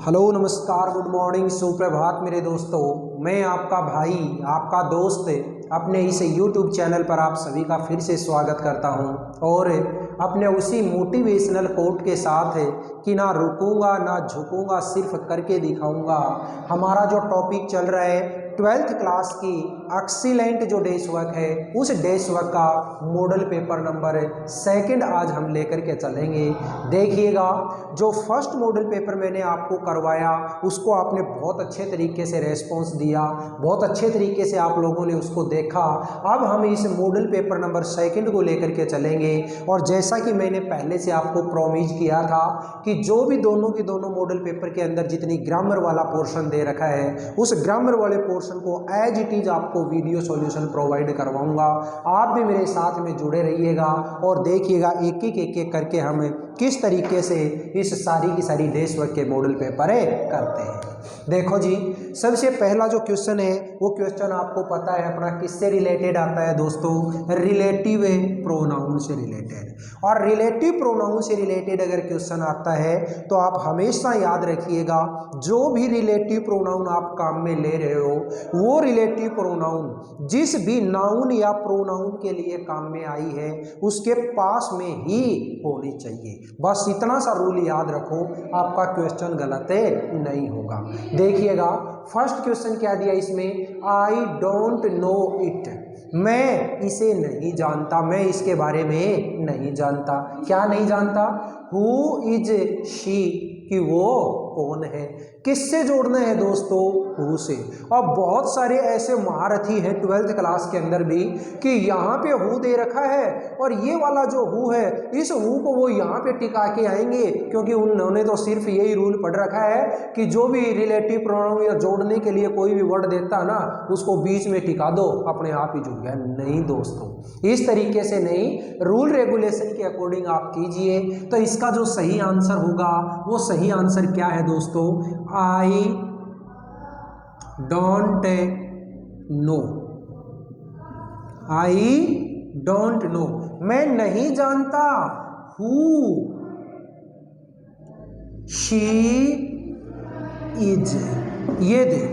Hello नमस्कार good morning सुप्रभात मेरे दोस्तों। मैं आपका भाई आपका दोस्त अपने इस YouTube चैनल पर आप सभी का फिर से स्वागत करता हूं और अपने उसी मोटिवेशनल कोट के साथ कि ना रुकूंगा ना झुकूंगा सिर्फ करके दिखाऊंगा। हमारा जो टॉपिक चल रहा है 12th क्लास की एक्सीलेंट जो डेस्क वर्क है उस डेस्क वर्क का मॉडल पेपर नंबर 2 आज हम लेकर के चलेंगे। देखिएगा जो फर्स्ट मॉडल पेपर मैंने आपको करवाया उसको आपने बहुत अच्छे तरीके से रेस्पॉन्स दिया, बहुत अच्छे तरीके से आप लोगों ने उसको देखा। अब हम इस मॉडल पेपर नंबर 2 को लेकर के चलेंगे और जैसा कि मैंने पहले से आपको प्रॉमिस किया था कि जो भी दोनों की दोनों मॉडल पेपर के अंदर जितनी ग्रामर वाला पोर्शन दे रखा है उस ग्रामर वाले पोर्शन को एज इट इज आपको वीडियो सॉल्यूशन प्रोवाइड करवाऊंगा। आप भी मेरे साथ में जुड़े रहिएगा और देखिएगा एक एक करके हम किस तरीके से इस सारी की सारी डेस्क वर्क के मॉडल पेपर करते हैं। देखो जी, सबसे पहला जो क्वेश्चन है वो क्वेश्चन आपको पता है अपना किससे रिलेटेड आता है दोस्तों, रिलेटिव प्रोनाउन से रिलेटेड। और रिलेटिव प्रोनाउन से रिलेटेड अगर क्वेश्चन आता है तो आप हमेशा याद रखिएगा जो भी रिलेटिव प्रोनाउन आप काम में ले रहे हो वो रिलेटिव प्रोनाउन जिस भी नाउन या प्रोनाउन के लिए काम में आई है उसके पास में ही होनी चाहिए। बस इतना सा रूल याद रखो, आपका क्वेश्चन गलत नहीं होगा। देखिएगा फर्स्ट क्वेश्चन क्या दिया इसमें, आई डोंट नो इट, मैं इसे नहीं जानता, मैं इसके बारे में नहीं जानता। क्या नहीं जानता, हु इज शी, कि वो कौन है। किससे जोड़ना है दोस्तों, हु से। और बहुत सारे ऐसे महारथी हैं 12th क्लास के अंदर भी कि यहाँ पे हु दे रखा है और ये वाला जो हु है इस हु को वो यहाँ पे टिका के आएंगे क्योंकि उन्होंने तो सिर्फ यही रूल पढ़ रखा है कि जो भी रिलेटिव प्रोनाउन या जोड़ने के लिए कोई भी वर्ड देता है ना उसको बीच में टिका दो, अपने आप ही जुड़ गया। नहीं दोस्तों, इस तरीके से नहीं, रूल रेगुलेशन के अकॉर्डिंग आप कीजिए। तो इसका जो सही आंसर होगा वो सही आंसर क्या है दोस्तों, I don't know, I don't know, मैं नहीं जानता। हु शी इज, ये दे,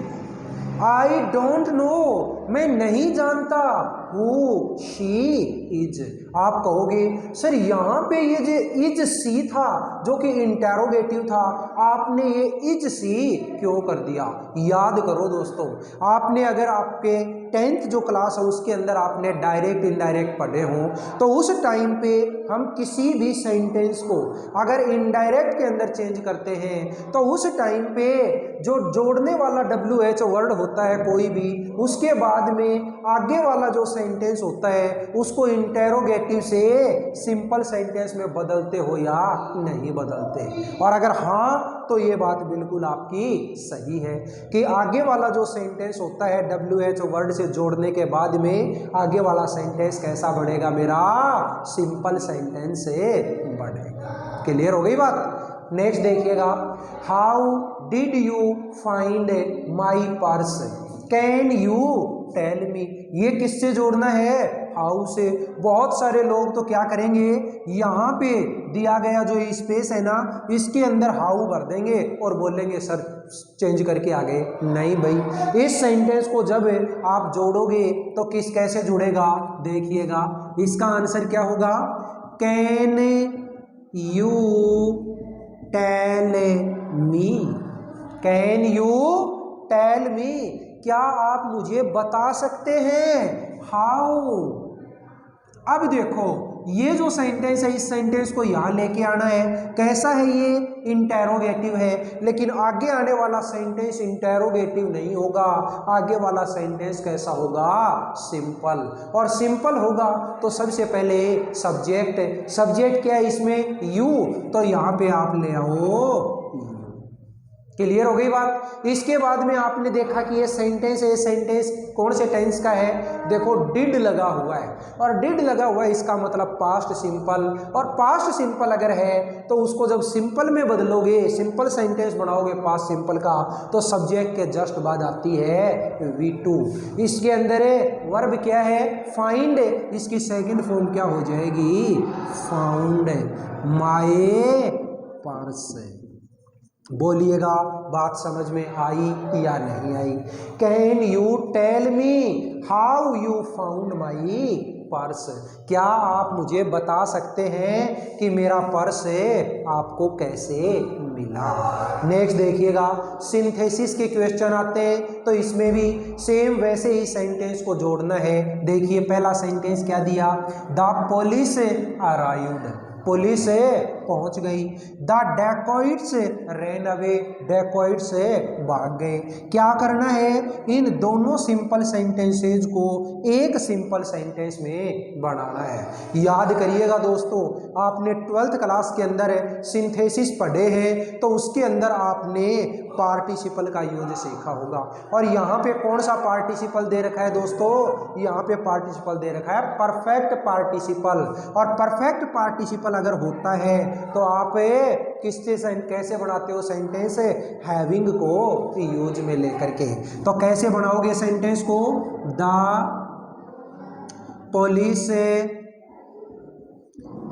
आई डोंट नो, मैं नहीं जानता हु शी इज। आप कहोगे सर यहाँ पे ये जो इज सी था जो कि इंटेरोगेटिव था, आपने ये इज सी क्यों कर दिया। याद करो दोस्तों, आपने अगर आपके 10th जो क्लास है उसके अंदर आपने डायरेक्ट इनडायरेक्ट पढ़े हों तो उस टाइम पे हम किसी भी सेंटेंस को अगर इनडायरेक्ट के अंदर चेंज करते हैं तो उस टाइम पे जो जोड़ने वाला WH वर्ड होता है कोई भी, उसके बाद में आगे वाला जो सेंटेंस होता है उसको इंटेरोगेटिव से सिंपल सेंटेंस में बदलते हो या नहीं बदलते। और अगर हाँ तो ये बात बिल्कुल आपकी सही है कि आगे वाला जो सेंटेंस होता है WH वर्ड से जोड़ने के बाद में आगे वाला सेंटेंस कैसा बढ़ेगा, मेरा सिंपल सेंटेंस से बढ़ेगा। क्लियर हो गई बात। नेक्स्ट देखिएगा, how did you find my purse, can you tell me. ये किससे जोड़ना है, हाउ से। बहुत सारे लोग तो क्या करेंगे, यहाँ पे दिया गया जो स्पेस है ना इसके अंदर हाउ भर देंगे और बोलेंगे सर चेंज करके आ गए। नहीं भाई, इस सेंटेंस को जब आप जोड़ोगे तो किस कैसे जुड़ेगा, देखिएगा इसका आंसर क्या होगा, can you tell me, can you tell me, क्या आप मुझे बता सकते हैं, हाउ। अब देखो ये जो सेंटेंस है इस सेंटेंस को यहाँ लेके आना है, कैसा है ये, इंटेरोगेटिव है, लेकिन आगे आने वाला सेंटेंस इंटेरोगेटिव नहीं होगा, आगे वाला सेंटेंस कैसा होगा, सिंपल। और सिंपल होगा तो सबसे पहले सब्जेक्ट, सब्जेक्ट क्या है इसमें, यू, तो यहाँ पे आप ले आओ। क्लियर हो गई बात। इसके बाद में आपने देखा कि ये सेंटेंस है, ये सेंटेंस कौन से टेंस का है, देखो डिड लगा हुआ है और डिड लगा हुआ है इसका मतलब पास्ट सिंपल। और पास्ट सिंपल अगर है तो उसको जब सिंपल में बदलोगे, सिंपल सेंटेंस बनाओगे पास्ट सिंपल का, तो सब्जेक्ट के जस्ट बाद आती है V2। इसके अंदर वर्ब क्या है, फाइंड, इसकी सेकंड फॉर्म क्या हो जाएगी, फाउंड माय पर्स। बोलिएगा बात समझ में आई या नहीं आई। Can you tell me how you found my purse, क्या आप मुझे बता सकते हैं कि मेरा पर्स आपको कैसे मिला। नेक्स्ट देखिएगा, सिंथेसिस के क्वेश्चन आते हैं तो इसमें भी सेम वैसे ही सेंटेंस को जोड़ना है। देखिए पहला सेंटेंस क्या दिया, द पुलिस अराइव्ड, पुलिस पहुंच गई। The dacoits ran away, dacoits भाग गए। क्या करना है, इन दोनों सिंपल सेंटेंसेज को एक सिंपल सेंटेंस में बनाना है। याद करिएगा दोस्तों, आपने 12th क्लास के अंदर सिंथेसिस पढ़े हैं तो उसके अंदर आपने पार्टिसिपल का यूज सीखा होगा। और यहाँ पे कौन सा पार्टिसिपल दे रखा है दोस्तों, यहाँ पे पार्टिसिपल दे रखा है परफेक्ट पार्टिसिपल। और परफेक्ट पार्टिसिपल अगर होता है तो आप किससे कैसे बनाते हो सेंटेंस, हैविंग को यूज में लेकर के। तो कैसे बनाओगे सेंटेंस को, the police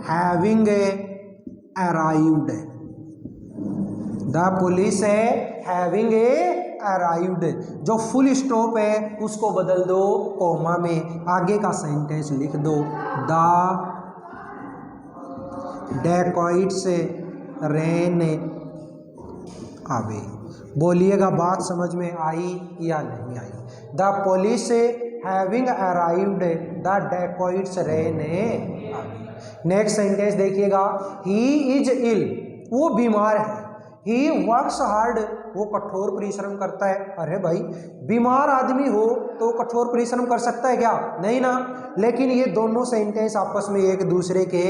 having arrived, the police having arrived, जो फुल स्टॉप है उसको बदल दो कोमा में, आगे का सेंटेंस लिख दो, द डेकॉइट्स रैन अवे। बोलिएगा बात समझ में आई या नहीं आई। The police having arrived, the dacoits ran away. Next sentence देखिएगा, ही इज इल, वो बीमार है। ही वर्क्स हार्ड, वो कठोर परिश्रम करता है। अरे भाई बीमार आदमी हो तो कठोर परिश्रम कर सकता है क्या, नहीं ना। लेकिन ये दोनों सेंटेंस आपस में एक दूसरे के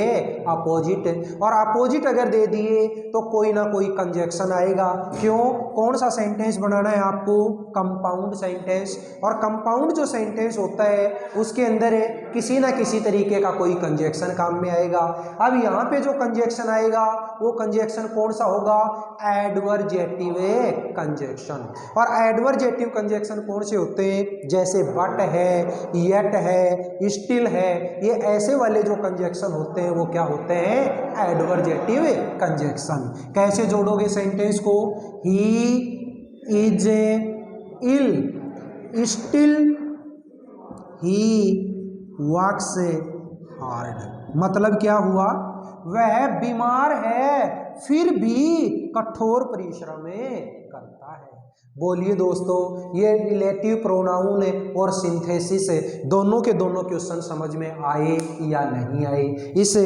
अपोजिट, और अपोजिट अगर दे दिए तो कोई ना कोई कंजक्शन आएगा। क्यों, कौन सा सेंटेंस बनाना है आपको, कंपाउंड सेंटेंस। और कंपाउंड जो सेंटेंस होता है उसके अंदर किसी ना किसी तरीके का कोई कंजक्शन काम में आएगा। अब यहाँ पे जो कंजक्शन आएगा वो कंजक्शन कौन सा होगा, एडवर्जेटिव कंजक्शन। और एडवर्जेटिव कंजक्शन कौन से होते हैं, जैसे बट है, येट है, स्टिल है, ये ऐसे वाले जो कंजक्शन होते हैं वो क्या होते हैं, एडवर्जेटिव कंजक्शन। कैसे जोड़ोगे सेंटेंस को, he is ill, still he works hard. मतलब क्या हुआ, वह बीमार है फिर भी कठोर परिश्रम करता है। बोलिए दोस्तों, ये रिलेटिव प्रोनाउन और सिंथेसिस दोनों के दोनों क्वेश्चन समझ में आए या नहीं आए। इस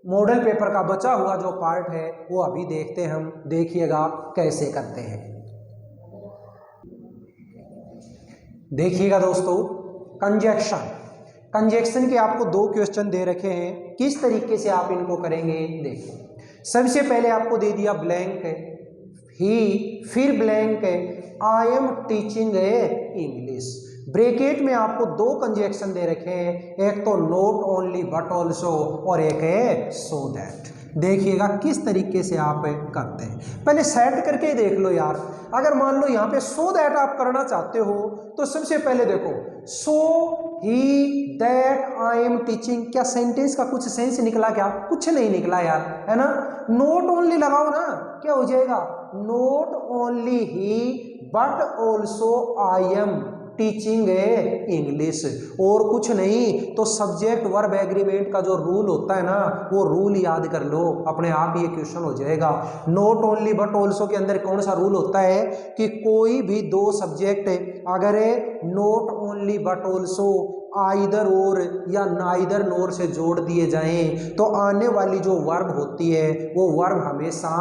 मॉडल पेपर का बचा हुआ जो पार्ट है वो अभी देखते हैं हम, देखिएगा कैसे करते हैं। देखिएगा दोस्तों, कंजक्शन, कंजक्शन के आपको दो क्वेश्चन दे रखे हैं, किस तरीके से आप इनको करेंगे देखो। सबसे पहले आपको दे दिया ब्लैंक ही, फिर blank I am teaching English. Bracket में आपको दो कंजक्शन दे रखे हैं, एक तो नॉट ओनली बट ऑल्सो और एक है सो दैट। देखिएगा किस तरीके से आप करते हैं, पहले सेट करके देख लो यार। अगर मान लो यहाँ पे सो दैट आप करना चाहते हो तो सबसे पहले देखो, सो ही दैट आई एम टीचिंग, क्या सेंटेंस का कुछ सेंस निकला क्या, कुछ नहीं निकला यार, है ना। नॉट ओनली लगाओ ना, क्या हो जाएगा, not only he but also I am teaching English. और कुछ नहीं तो सब्जेक्ट वर्ब एग्रीमेंट का जो रूल होता है ना, वो रूल याद कर लो, अपने आप ये क्वेश्चन हो जाएगा। नॉट ओनली बट ऑल्सो के अंदर कौन सा रूल होता है कि कोई भी दो सब्जेक्ट अगर not only but also either और या नाइदर नोर से जोड़ दिए जाएं तो आने वाली जो वर्ब होती है वो वर्ब हमेशा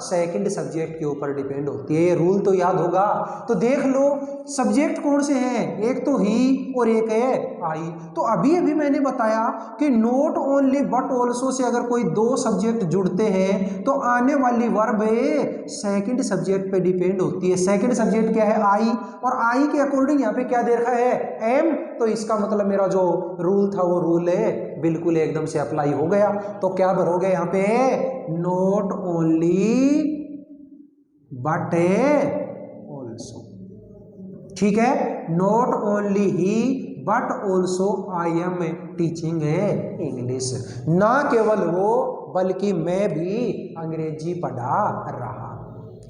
सेकंड सब्जेक्ट के ऊपर डिपेंड होती है। ये रूल तो याद होगा। तो देख लो सब्जेक्ट कौन से हैं, एक तो ही और एक है आई। तो अभी अभी मैंने बताया कि not only but also say अगर कोई दो सब्जेक्ट जुड़ते हैं तो आने वाली वर्ब सेकंड सब्जेक्ट पे डिपेंड होती है। सेकंड सब्जेक्ट क्या है, आई, और आई के अकॉर्डिंग यहाँ पे क्या दे रखा है, एम। तो इसका मतलब मेरा जो रूल था वो रूल बिल्कुल एकदम से अप्लाई हो गया। तो क्या भरोगे यहाँ पे, नॉट ओनली बट ऑल्सो, ठीक है। Not only he but also I am teaching English. ना केवल वो बल्कि मैं भी अंग्रेजी पढ़ा रहा।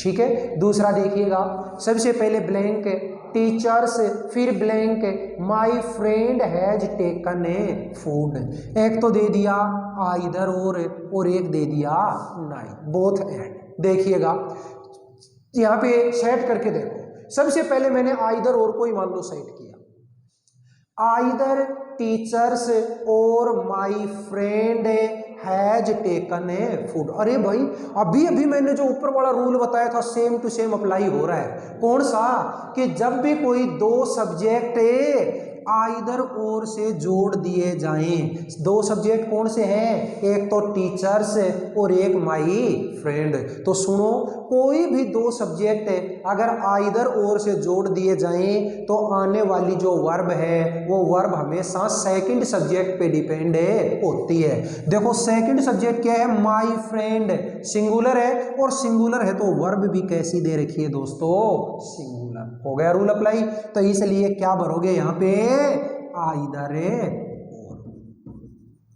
ठीक है। दूसरा देखिएगा, सबसे पहले ब्लैंक टीचर्स, फिर blank my friend has taken a food. एक तो दे दिया आइदर और एक दे दिया नाइदर, बोथ एंड। देखिएगा यहाँ पे सेट करके देखो। सबसे पहले मैंने आइदर और को ही मान लो सेट किया, आइदर टीचर्स और my friend has taken a food. अरे भाई अभी अभी मैंने जो ऊपर वाला रूल बताया था सेम टू सेम अप्लाई हो रहा है। कौन सा? कि जब भी कोई दो सब्जेक्ट आइदर और से जोड़ दिए जाएं, दो सब्जेक्ट कौन से हैं? एक तो टीचर्स और एक माई फ्रेंड। तो सुनो, कोई भी दो सब्जेक्ट अगर आइदर और से जोड़ दिए जाएं तो आने वाली जो वर्ब है वो वर्ब हमेशा सेकंड सब्जेक्ट पे डिपेंड होती है। देखो सेकंड सब्जेक्ट क्या है? माई फ्रेंड, सिंगुलर है, और सिंगुलर है तो वर्ब भी कैसी दे रखी है दोस्तों? सिंगुलर। हो गया रूल अप्लाई। तो इसलिए क्या भरोगे यहाँ पे? आइदर और।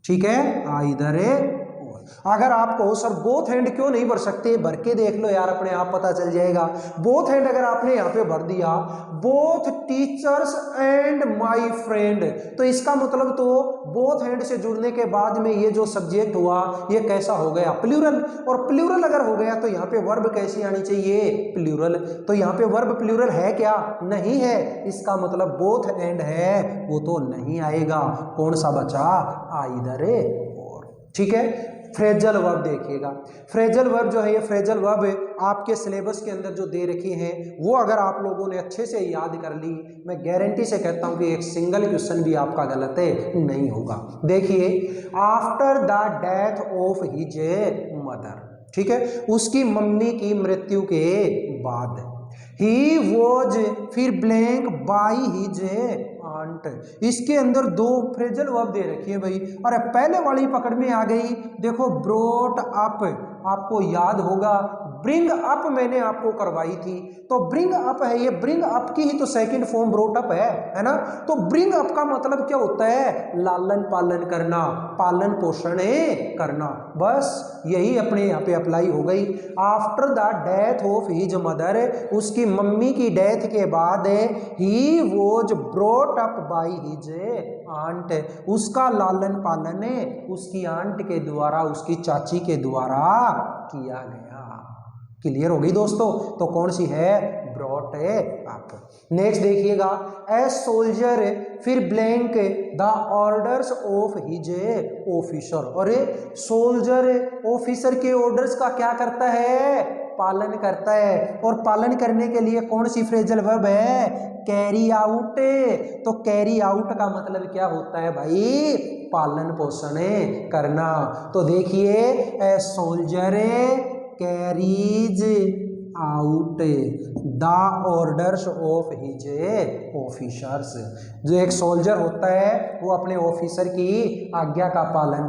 ठीक है, आइदर और। अगर आपको सर बोथ हैंड क्यों नहीं भर सकते, भर के देख लो यार, अपने आप पता चल जाएगा। बोथ हैंड अगर आपने यहाँ पे भर दिया, both teachers and my friend, तो इसका मतलब तो बोथ हैंड से जुड़ने के बाद में ये जो सब्जेक्ट हुआ ये कैसा हो गया? प्लूरल। और प्लूरल अगर हो गया तो यहाँ पे वर्ब कैसी आनी चाहिए? प्लूरल। तो यहाँ पे वर्ब प्लूरल है क्या? नहीं है। इसका मतलब बोथ एंड है, वो तो नहीं आएगा। कौन सा बचा? आइदर और। ठीक है। फ्रेजल वर्ब देखिएगा। फ्रेजल वर्ब जो है, ये फ्रेजल वर्ब आपके सिलेबस के अंदर जो दे रखी हैं वो अगर आप लोगों ने अच्छे से याद कर ली, मैं गारंटी से कहता हूं कि एक सिंगल क्वेश्चन भी आपका गलत नहीं होगा। देखिए, after the death of his mother, ठीक है, उसकी मम्मी की मृत्यु के बाद, ही वॉज, फिर ब्लैंक बाई हिज आंट। इसके अंदर दो फ्रेजल वर्ब दे रखी है भाई। अरे पहले वाली पकड़ में आ गई। देखो ब्रोट अप, आपको याद होगा ब्रिंग अप मैंने आपको करवाई थी, तो ब्रिंग अप है, ये ब्रिंग अप की ही तो सेकंड फॉर्म ब्रोट अप है ना। तो ब्रिंग अप का मतलब क्या होता है? लालन पालन करना, पालन पोषण करना। बस यही अपने यहाँ पे अप्लाई हो गई। After the death of his mother, उसकी मम्मी की डेथ के बाद, he was brought up by his aunt, उसका लालन पालन उसकी आंट के द्वारा, उसकी चाची के द्वारा किया गया। क्लियर हो गई दोस्तों? तो कौन सी है? Brought up. नेक्स्ट देखिएगा, एज सोल्जर, फिर blank the orders of his officer. अरे सोल्जर ऑफिसर के ऑर्डर्स का क्या करता है? पालन करता है। और पालन करने के लिए कौन सी फ्रेजल वर्ब है? Carry out. तो कैरी आउट का मतलब क्या होता है भाई? पालन पोषण करना। तो देखिए, a soldier carries out the orders of his officers. जो एक सोल्जर होता है वो अपने ऑफिसर की आज्ञा का पालन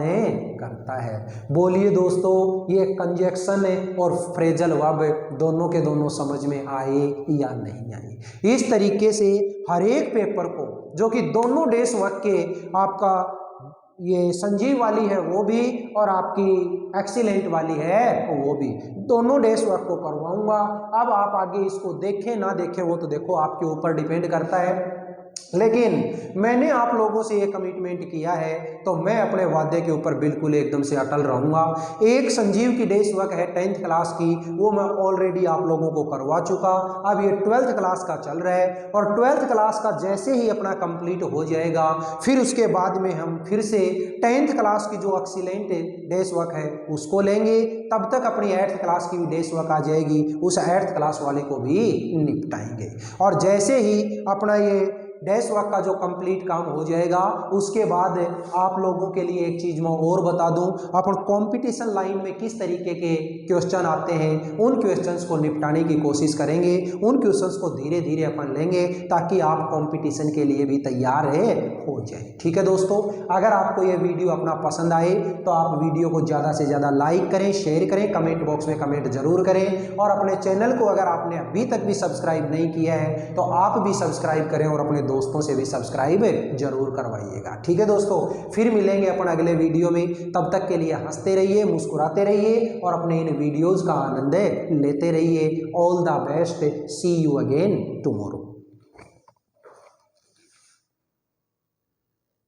करता है। बोलिए दोस्तों, ये कंजक्शन और फ्रेजल वर्ब दोनों के दोनों समझ में आए या नहीं आए? इस तरीके से हर एक पेपर को, जो कि दोनों डेज वाक्य आपका ये संजीव वाली है वो भी और आपकी एक्सीलेंट वाली है वो भी, दोनों डेज वर्क को करवाऊंगा। अब आप आगे इसको देखें ना देखें वो तो देखो आपके ऊपर डिपेंड करता है, लेकिन मैंने आप लोगों से ये कमिटमेंट किया है तो मैं अपने वादे के ऊपर बिल्कुल एकदम से अटल रहूँगा। एक संजीव की डेज वर्क है 10th क्लास की, वो मैं ऑलरेडी आप लोगों को करवा चुका। अब ये 12th क्लास का चल रहा है और 12th क्लास का जैसे ही अपना कंप्लीट हो जाएगा फिर उसके बाद में हम फिर से 10th क्लास की जो एक्सीलेंट डेज वर्क है उसको लेंगे। तब तक अपनी 8th क्लास की भी डेज वर्क आ जाएगी, उस 8th क्लास वाले को भी निपटाएंगे। और जैसे ही अपना ये डैश वर्क का जो कंप्लीट काम हो जाएगा उसके बाद आप लोगों के लिए एक चीज़ मैं और बता दूं, अपन कंपटीशन लाइन में किस तरीके के क्वेश्चन आते हैं उन क्वेश्चंस को निपटाने की कोशिश करेंगे। उन क्वेश्चंस को धीरे धीरे अपन लेंगे ताकि आप कंपटीशन के लिए भी तैयार हो जाए। ठीक है दोस्तों, अगर आपको ये वीडियो अपना पसंद आए तो आप वीडियो को ज़्यादा से ज़्यादा लाइक करें, शेयर करें, कमेंट बॉक्स में कमेंट जरूर करें और अपने चैनल को अगर आपने अभी तक भी सब्सक्राइब नहीं किया है तो आप भी सब्सक्राइब करें और अपने दोस्तों से भी सब्सक्राइब जरूर करवाइएगा। ठीक है दोस्तों, फिर मिलेंगे अपन अगले वीडियो में। तब तक के लिए हंसते रहिए, मुस्कुराते रहिए और अपने इन वीडियोज़ का आनंद लेते रहिए। All the best, see you again tomorrow.